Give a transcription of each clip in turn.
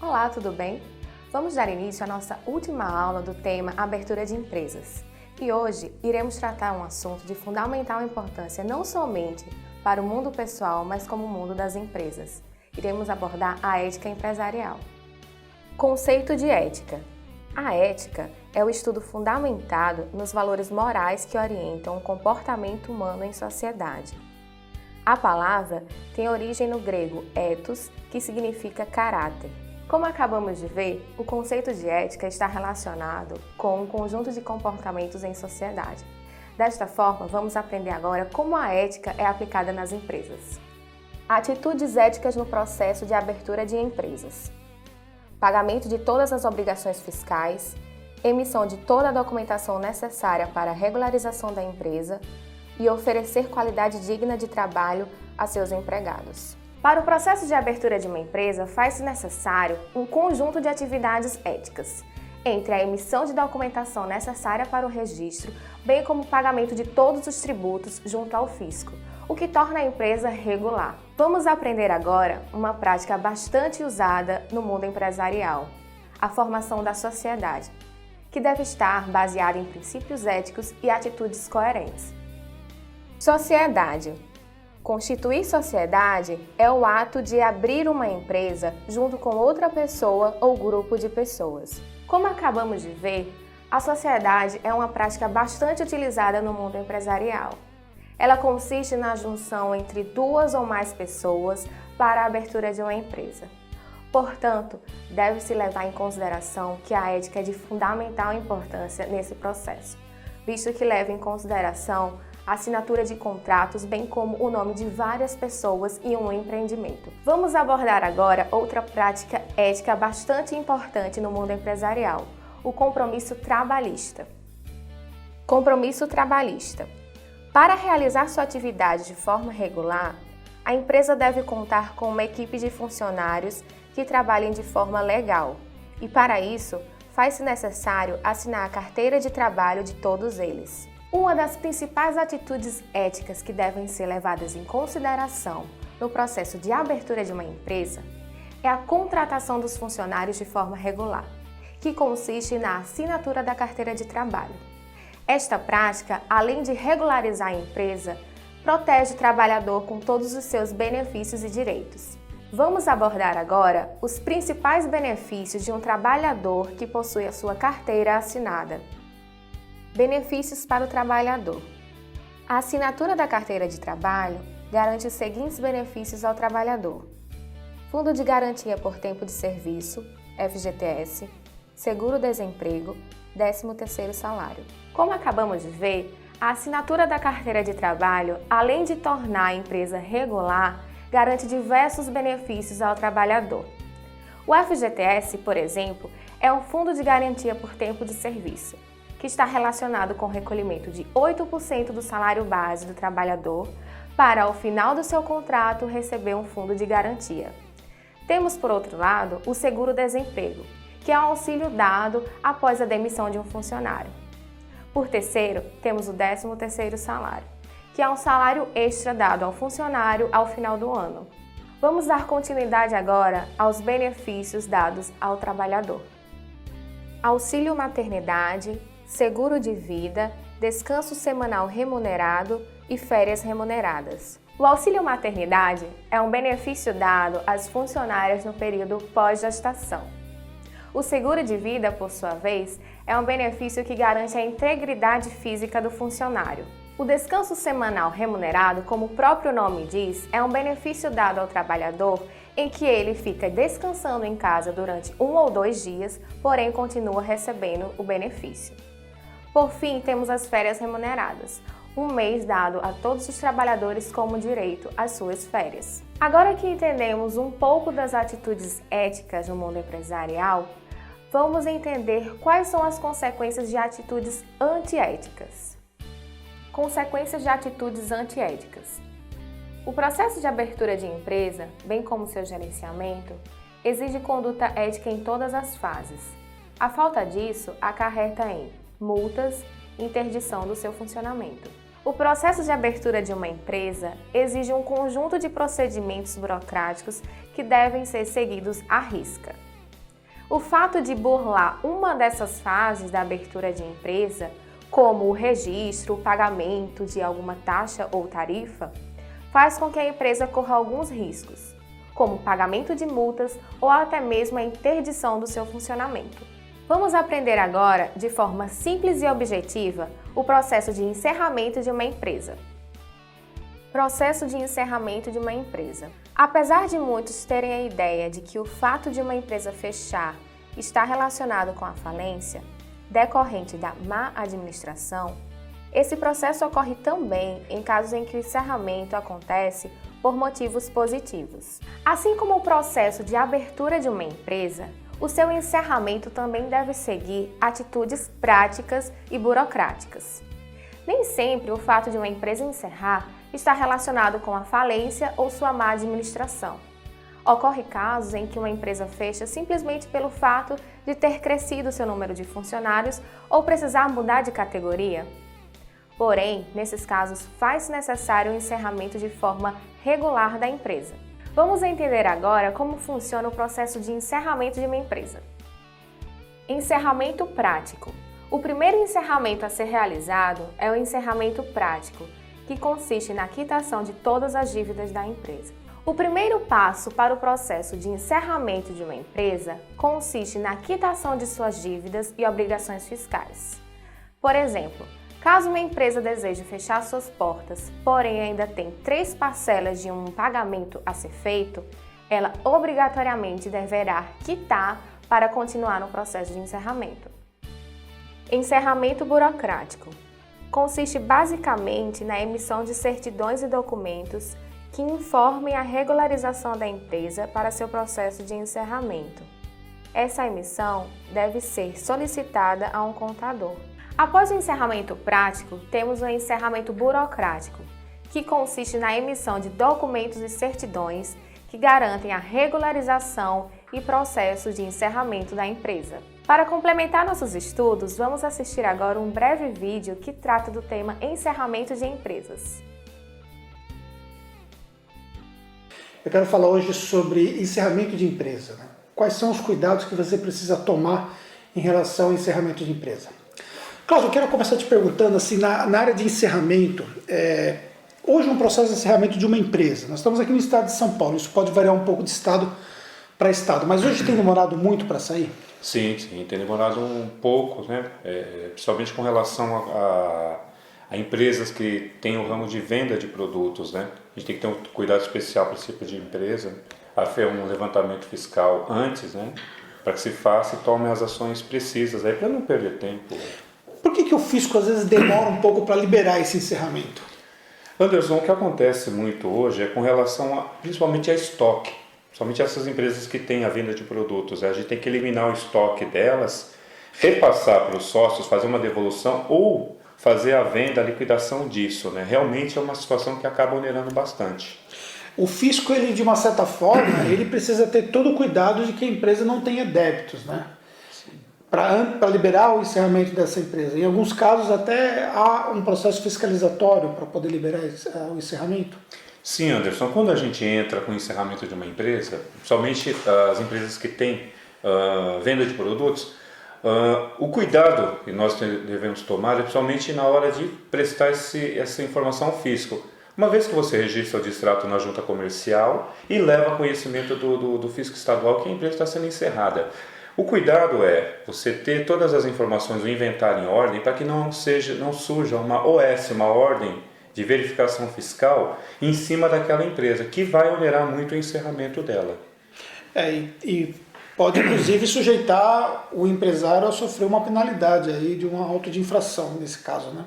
Olá, tudo bem? Vamos dar início à nossa última aula do tema Abertura de Empresas. E hoje iremos tratar um assunto de fundamental importância não somente para o mundo pessoal, mas como o mundo das empresas. Iremos abordar a ética empresarial. Conceito de ética. A ética é o estudo fundamentado nos valores morais que orientam o comportamento humano em sociedade. A palavra tem origem no grego ethos, que significa caráter. Como acabamos de ver, o conceito de ética está relacionado com um conjunto de comportamentos em sociedade. Desta forma, vamos aprender agora como a ética é aplicada nas empresas. Atitudes éticas no processo de abertura de empresas. Pagamento de todas as obrigações fiscais, emissão de toda a documentação necessária para a regularização da empresa e oferecer qualidade digna de trabalho a seus empregados. Para o processo de abertura de uma empresa, faz-se necessário um conjunto de atividades éticas, entre a emissão de documentação necessária para o registro, bem como o pagamento de todos os tributos junto ao fisco, o que torna a empresa regular. Vamos aprender agora uma prática bastante usada no mundo empresarial, a formação da sociedade, que deve estar baseada em princípios éticos e atitudes coerentes. Sociedade. Constituir sociedade é o ato de abrir uma empresa junto com outra pessoa ou grupo de pessoas. Como acabamos de ver, a sociedade é uma prática bastante utilizada no mundo empresarial. Ela consiste na junção entre duas ou mais pessoas para a abertura de uma empresa. Portanto, deve-se levar em consideração que a ética é de fundamental importância nesse processo, visto que leva em consideração a assinatura de contratos, bem como o nome de várias pessoas em um empreendimento. Vamos abordar agora outra prática ética bastante importante no mundo empresarial, o compromisso trabalhista. Compromisso trabalhista. Para realizar sua atividade de forma regular, a empresa deve contar com uma equipe de funcionários que trabalhem de forma legal e, para isso, faz-se necessário assinar a carteira de trabalho de todos eles. Uma das principais atitudes éticas que devem ser levadas em consideração no processo de abertura de uma empresa é a contratação dos funcionários de forma regular, que consiste na assinatura da carteira de trabalho. Esta prática, além de regularizar a empresa, protege o trabalhador com todos os seus benefícios e direitos. Vamos abordar agora os principais benefícios de um trabalhador que possui a sua carteira assinada. Benefícios para o trabalhador. A assinatura da carteira de trabalho garante os seguintes benefícios ao trabalhador: Fundo de Garantia por Tempo de Serviço, FGTS, Seguro-Desemprego, 13º salário. Como acabamos de ver, a assinatura da carteira de trabalho, além de tornar a empresa regular, garante diversos benefícios ao trabalhador. O FGTS, por exemplo, é um Fundo de Garantia por Tempo de Serviço, que está relacionado com o recolhimento de 8% do salário base do trabalhador para, ao final do seu contrato, receber um fundo de garantia. Temos, por outro lado, o seguro-desemprego, que é um auxílio dado após a demissão de um funcionário. Por terceiro, temos o 13º salário, que é um salário extra dado ao funcionário ao final do ano. Vamos dar continuidade agora aos benefícios dados ao trabalhador. Auxílio maternidade, seguro de vida, descanso semanal remunerado e férias remuneradas. O auxílio maternidade é um benefício dado às funcionárias no período pós-gestação. O seguro de vida, por sua vez, é um benefício que garante a integridade física do funcionário. O descanso semanal remunerado, como o próprio nome diz, é um benefício dado ao trabalhador em que ele fica descansando em casa durante 1 ou 2 dias, porém continua recebendo o benefício. Por fim, temos as férias remuneradas, um mês dado a todos os trabalhadores como direito às suas férias. Agora que entendemos um pouco das atitudes éticas no mundo empresarial, vamos entender quais são as consequências de atitudes antiéticas. Consequências de atitudes antiéticas. O processo de abertura de empresa, bem como seu gerenciamento, exige conduta ética em todas as fases. A falta disso acarreta em multas e interdição do seu funcionamento. O processo de abertura de uma empresa exige um conjunto de procedimentos burocráticos que devem ser seguidos à risca. O fato de burlar uma dessas fases da abertura de empresa, como o registro, o pagamento de alguma taxa ou tarifa, faz com que a empresa corra alguns riscos, como o pagamento de multas ou até mesmo a interdição do seu funcionamento. Vamos aprender agora, de forma simples e objetiva, o processo de encerramento de uma empresa. Processo de encerramento de uma empresa. Apesar de muitos terem a ideia de que o fato de uma empresa fechar está relacionado com a falência, decorrente da má administração, esse processo ocorre também em casos em que o encerramento acontece por motivos positivos. Assim como o processo de abertura de uma empresa, o seu encerramento também deve seguir atitudes práticas e burocráticas. Nem sempre o fato de uma empresa encerrar está relacionado com a falência ou sua má administração. Ocorre casos em que uma empresa fecha simplesmente pelo fato de ter crescido seu número de funcionários ou precisar mudar de categoria. Porém, nesses casos, faz-se necessário o encerramento de forma regular da empresa. Vamos entender agora como funciona o processo de encerramento de uma empresa. Encerramento prático. O primeiro encerramento a ser realizado é o encerramento prático, que consiste na quitação de todas as dívidas da empresa. O primeiro passo para o processo de encerramento de uma empresa consiste na quitação de suas dívidas e obrigações fiscais. Por exemplo, caso uma empresa deseje fechar suas portas, porém ainda tem 3 parcelas de um pagamento a ser feito, ela obrigatoriamente deverá quitar para continuar no processo de encerramento. Encerramento burocrático. Consiste basicamente na emissão de certidões e documentos que informem a regularização da empresa para seu processo de encerramento. Essa emissão deve ser solicitada a um contador. Após o encerramento prático, temos o encerramento burocrático, que consiste na emissão de documentos e certidões que garantem a regularização e processo de encerramento da empresa. Para complementar nossos estudos, vamos assistir agora um breve vídeo que trata do tema encerramento de empresas. Eu quero falar hoje sobre encerramento de empresa. Quais são os cuidados que você precisa tomar em relação ao encerramento de empresa? Cláudio, eu quero começar te perguntando, assim, na área de encerramento, hoje um processo de encerramento de uma empresa, nós estamos aqui no estado de São Paulo, isso pode variar um pouco de estado para estado, mas hoje tem demorado muito para sair? Sim, tem demorado um pouco, né? Principalmente com relação a empresas que têm o ramo de venda de produtos, né? A gente tem que ter um cuidado especial para esse tipo de empresa, a fazer um levantamento fiscal antes, né? Para que se faça e tome as ações precisas, para não perder tempo. Por que o fisco às vezes demora um pouco para liberar esse encerramento? Anderson, o que acontece muito hoje é com relação principalmente a estoque. Somente essas empresas que têm a venda de produtos, a gente tem que eliminar o estoque delas, repassar para os sócios, fazer uma devolução ou fazer a venda, a liquidação disso, né? Realmente é uma situação que acaba onerando bastante. O fisco, ele, de uma certa forma, ele precisa ter todo o cuidado de que a empresa não tenha débitos, né? Para liberar o encerramento dessa empresa. Em alguns casos até há um processo fiscalizatório para poder liberar o encerramento. Sim, Anderson, quando a gente entra com o encerramento de uma empresa, principalmente as empresas que têm venda de produtos, o cuidado que nós devemos tomar é principalmente na hora de prestar essa informação ao fisco. Uma vez que você registra o distrato na junta comercial e leva conhecimento do fisco estadual que a empresa está sendo encerrada. O cuidado é você ter todas as informações do inventário em ordem para que não surja uma OS, uma ordem de verificação fiscal em cima daquela empresa, que vai onerar muito o encerramento dela. E pode inclusive sujeitar o empresário a sofrer uma penalidade aí de uma auto de infração nesse caso, né?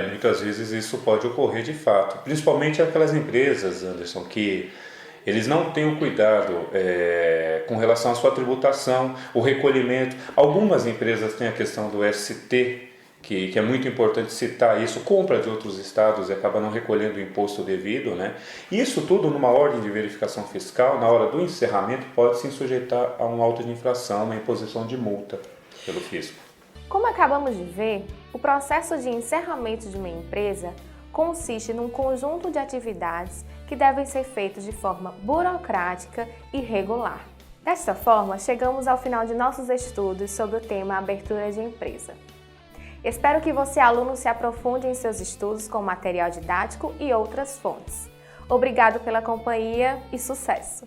Muitas vezes isso pode ocorrer de fato, principalmente aquelas empresas, Anderson, que eles não têm o cuidado com relação à sua tributação, o recolhimento. Algumas empresas têm a questão do ST, que é muito importante citar isso, compra de outros estados e acaba não recolhendo o imposto devido, né? Isso tudo numa ordem de verificação fiscal, na hora do encerramento, pode se sujeitar a um auto de infração, uma imposição de multa pelo fisco. Como acabamos de ver, o processo de encerramento de uma empresa consiste num conjunto de atividades que devem ser feitas de forma burocrática e regular. Desta forma, chegamos ao final de nossos estudos sobre o tema abertura de empresa. Espero que você, aluno, se aprofunde em seus estudos com material didático e outras fontes. Obrigado pela companhia e sucesso!